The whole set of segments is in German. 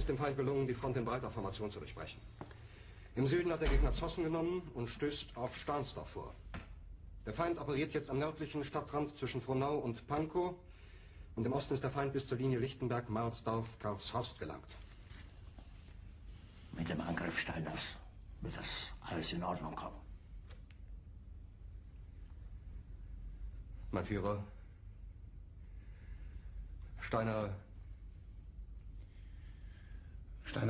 ist dem Feind gelungen, die Front in breiter Formation zu durchbrechen. Im Süden hat der Gegner Zossen genommen und stößt auf Stahnsdorf vor. Der Feind operiert jetzt am nördlichen Stadtrand zwischen Frohnau und Pankow. Und im Osten ist der Feind bis zur Linie Lichtenberg-Marsdorf-Karlshorst gelangt. Mit dem Angriff Steiners wird das alles in Ordnung kommen. Mein Führer, Steiner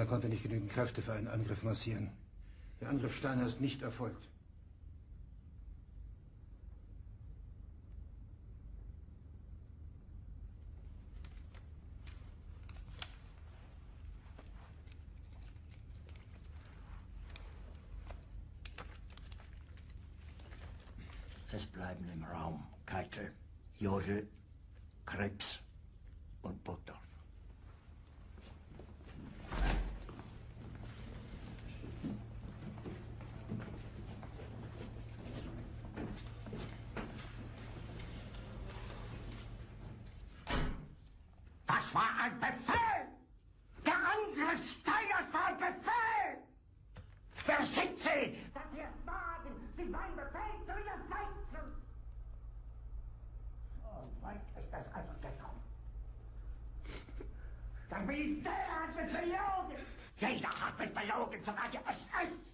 konnte nicht genügend Kräfte für einen Angriff massieren. Der Angriff Steiner ist nicht erfolgt. Es bleiben im Raum Keitel, Jodl, Krebs und Burgdorf. Das war ein Befehl! Der Angriff Steiners war ein Befehl! Wer sind Sie? Dass Sie es wagen, sich mein Befehl zu widersetzen! So weit ist das also gekommen. Das Militär hat mich belogen! Jeder hat mich belogen, sogar die SS!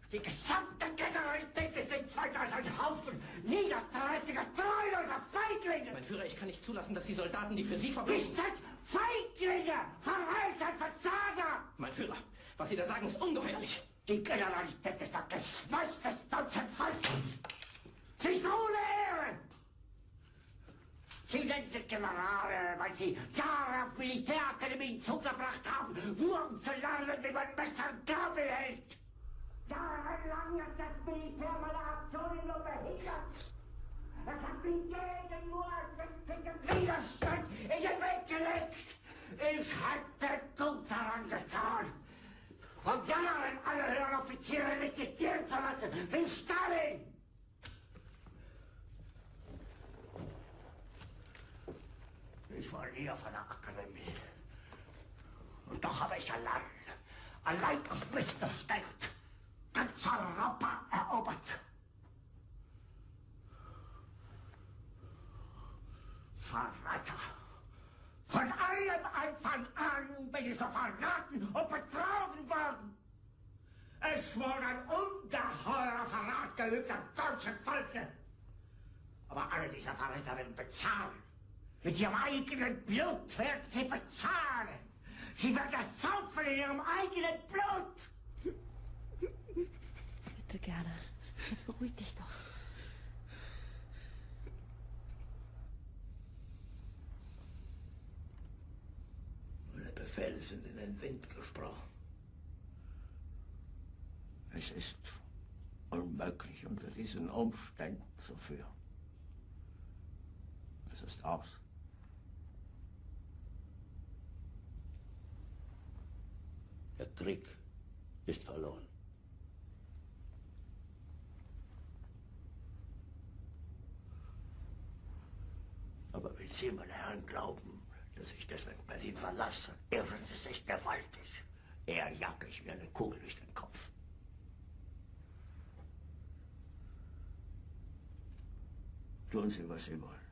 Die gesamte Generalität ist nichts weiter als ein Haufen niederträchtiger, treuloser Feiglinge! Mein Führer, ich kann nicht zulassen, dass die Soldaten, die für Sie verbringen... Nicht als Feiglinge! Verräter, Versager! Mein Führer, was Sie da sagen, ist ungeheuerlich. Die Generalität ist das Geschmeiß des deutschen Volkes! Sie ist ohne Ehre! Sie nennen sich Generale, weil Sie Jahre auf Militärakademien zugebracht haben, nur um zu lernen, wie man Messer und Gabel hält! Jahrelang hat das Militär meine Aktionen nur behindert. Es hat mich jeden nur als winzigen Widerstand in den Weg gelegt. Ich hätte gut daran getan, von Jahren alle höheren Offiziere liquidieren zu lassen, wie Stalin. Ich war nie auf einer Akademie. Und doch habe ich allein auf mich gestellt, ganz Europa erobert. Verräter! Von allem Anfang an bin ich so verraten und betrogen worden. Es wurde ein ungeheurer Verrat geübt am deutschen Volke. Aber alle diese Verräter werden bezahlen. Mit ihrem eigenen Blut werden sie bezahlen. Sie werden das saufen in ihrem eigenen Blut. Bitte gerne. Jetzt beruhig dich doch. Meine Befehle sind in den Wind gesprochen. Es ist unmöglich, unter diesen Umständen zu führen. Es ist aus. Der Krieg ist verloren. Aber wenn Sie, meine Herren, glauben, dass ich deswegen Berlin verlasse, irren Sie sich gewaltig. Eher jage ich mir eine Kugel durch den Kopf. Tun Sie, was Sie wollen.